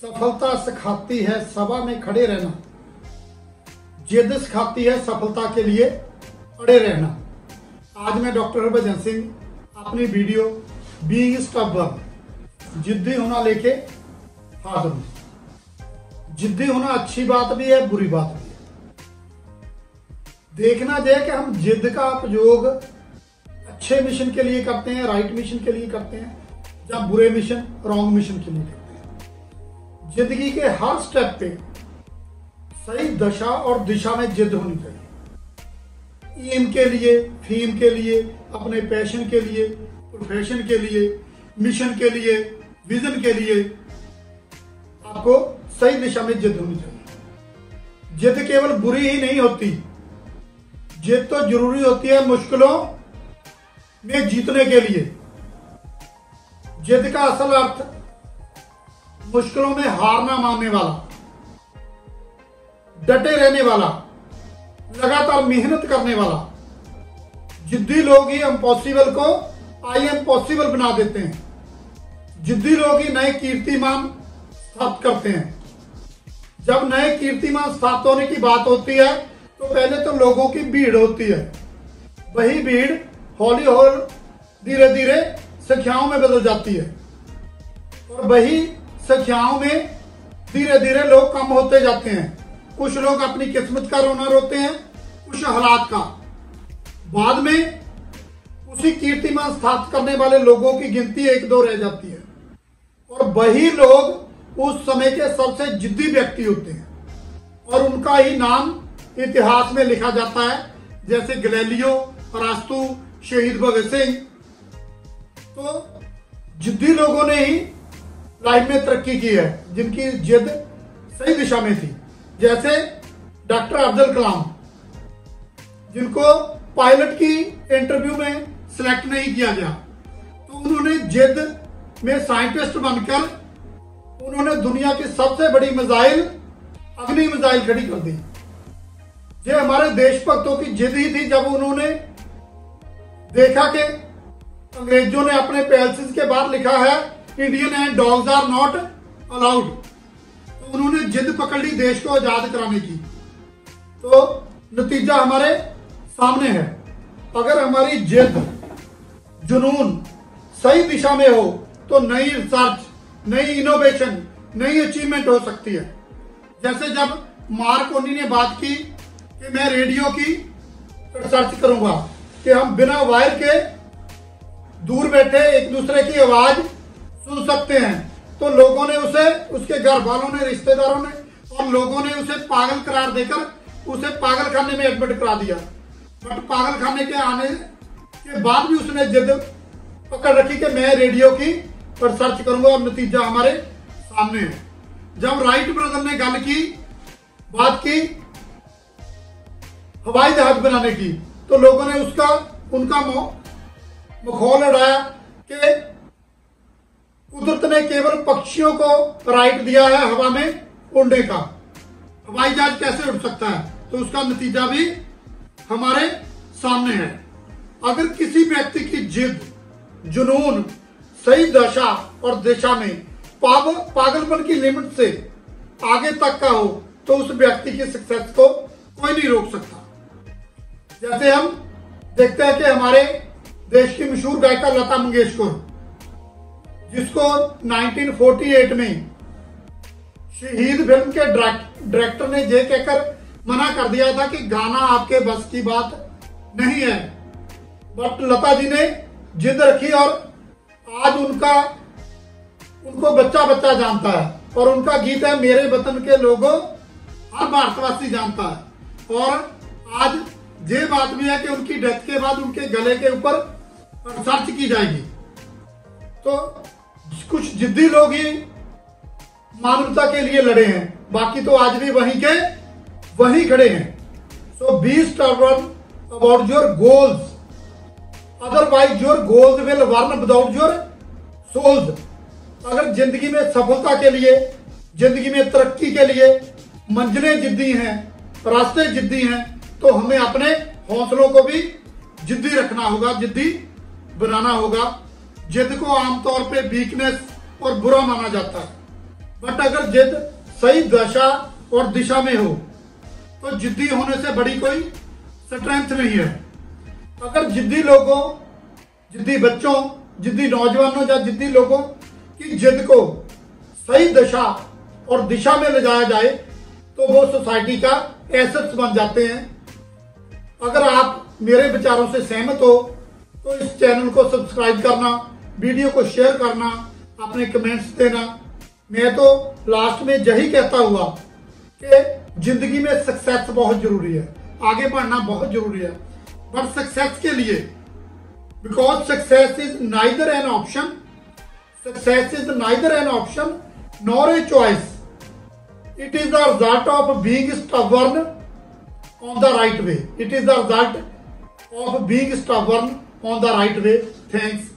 सफलता सिखाती है सभा में खड़े रहना, जिद सिखाती है सफलता के लिए अड़े रहना। आज मैं डॉक्टर हरभजन सिंह अपनी वीडियो बीइंग स्टबर्न, जिद्दी होना लेके हाजिर हूं। जिद्दी होना अच्छी बात भी है, बुरी बात भी है। देखना चाहिए कि हम जिद का उपयोग अच्छे मिशन के लिए करते हैं, राइट मिशन के लिए करते हैं, या बुरे मिशन, रॉन्ग मिशन के लिए करते हैं। जिंदगी के हर स्टेप पे सही दशा और दिशा में जिद होनी चाहिए। एम के लिए, थीम के लिए, अपने पैशन के लिए, प्रोफेशन के लिए, मिशन के लिए, विजन के लिए आपको सही दिशा में जिद होनी चाहिए। जिद केवल बुरी ही नहीं होती, जिद तो जरूरी होती है मुश्किलों में जीतने के लिए। जिद का असल अर्थ मुश्किलों में हार ना मानने वाला, डटे रहने वाला, लगातार मेहनत करने वाला। जिद्दी लोग ही इम्पॉसिबल को आई एम पॉसिबल बना देते हैं। जिद्दी लोग ही नए कीर्तिमान स्थापित करते हैं। जब नए कीर्तिमान स्थापित होने की बात होती है तो पहले तो लोगों की भीड़ होती है। वही भीड़ हौली हौली धीरे धीरे संख्याओं में बदल जाती है, और वही संख्याओं में धीरे धीरे लोग कम होते जाते हैं। कुछ लोग अपनी किस्मत का रोना रोते हैं, कुछ हालात का। बाद में उसी कीर्तिमान स्थापित करने वाले लोगों की गिनती एक दो रह जाती है, और वही लोग उस समय के सबसे जिद्दी व्यक्ति होते हैं, और उनका ही नाम इतिहास में लिखा जाता है, जैसे गैलीलियो, अरास्तु, शहीद भगत सिंह। तो जिद्दी लोगों ने ही लाइफ में तरक्की की है, जिनकी जिद सही दिशा में थी। जैसे डॉक्टर अब्दुल कलाम, जिनको पायलट की इंटरव्यू में सिलेक्ट नहीं किया गया, तो उन्होंने जिद में साइंटिस्ट बनकर उन्होंने दुनिया की सबसे बड़ी मिसाइल, अग्नि मिसाइल खड़ी कर दी। ये हमारे देशभक्तों की जिद ही थी। जब उन्होंने देखा कि अंग्रेजों ने अपने पैलेसेस के बाहर लिखा है Indian and dogs are not allowed, तो उन्होंने जिद पकड़ ली देश को आजाद कराने की। तो नतीजा हमारे सामने है। अगर हमारी जिद, जुनून सही दिशा में हो तो नई रिसर्च, नई इनोवेशन, नई अचीवमेंट हो सकती है। जैसे जब मार्कोनी ने बात की कि मैं रेडियो की रिसर्च करूंगा कि हम बिना वायर के दूर बैठे एक दूसरे की आवाज सुन सकते हैं, तो लोगों ने उसे, उसके घर वालों ने, रिश्तेदारों ने और लोगों ने उसे पागल करार देकर उसे पागल खाने में एडमिट करा दिया। बट पागल खाने के आने के बाद भी उसने जिद पकड़ रखी कि मैं रेडियो की रिसर्च करूंगा, और नतीजा हमारे सामने है। जब राइट ब्रदर ने गल की, बात की हवाई जहाज बनाने की, तो लोगों ने उनका मखौल उड़ाया कि कुदरत ने केवल पक्षियों को राइट दिया है हवा में उड़ने का, हवाई जहाज कैसे उड़ सकता है? तो उसका नतीजा भी हमारे सामने है। अगर किसी व्यक्ति की जिद, जुनून सही दशा और दिशा में पागलपन की लिमिट से आगे तक का हो, तो उस व्यक्ति की सक्सेस को कोई नहीं रोक सकता। जैसे हम देखते हैं कि हमारे देश की मशहूर गायिका लता मंगेशकर, जिसको 1948 में शहीद फिल्म के डायरेक्टर ने ये कहकर मना कर दिया था कि गाना आपके बस की बात नहीं है, बट लता जी ने जिद रखी, और आज उनको बच्चा बच्चा जानता है, और उनका गीत है मेरे वतन के लोगों हर भारतवासी जानता है। और आज ये बात भी है कि उनकी डेथ के बाद उनके गले के ऊपर रिसर्च की जाएगी। तो कुछ जिद्दी लोग ही मानवता के लिए लड़े हैं, बाकी तो आज भी वहीं के वहीं खड़े हैं। So be stubborn about your goals, otherwise your goals will burn without your souls. अगर जिंदगी में सफलता के लिए, जिंदगी में तरक्की के लिए मंजिलें जिद्दी हैं, रास्ते जिद्दी हैं, तो हमें अपने हौसलों को भी जिद्दी रखना होगा, जिद्दी बनाना होगा। जिद को आमतौर पे वीकनेस और बुरा माना जाता है, बट अगर जिद सही दशा और दिशा में हो तो जिद्दी होने से बड़ी कोई स्ट्रेंथ नहीं है। अगर जिद्दी लोगों, जिद्दी बच्चों, जिद्दी नौजवानों या जिद्दी लोगों की जिद को सही दशा और दिशा में ले जाया जाए तो वो सोसाइटी का एसेट्स बन जाते हैं। अगर आप मेरे विचारों से सहमत हो तो इस चैनल को सब्सक्राइब करना, वीडियो को शेयर करना, अपने कमेंट्स देना। मैं तो लास्ट में यही कहता हुआ कि जिंदगी में सक्सेस बहुत जरूरी है, आगे बढ़ना बहुत जरूरी है, बट सक्सेस के लिए, because success is neither an option, success is neither an option nor a choice, it is the result of being stubborn on the right way. It is the result of being stubborn on the right way. Thanks.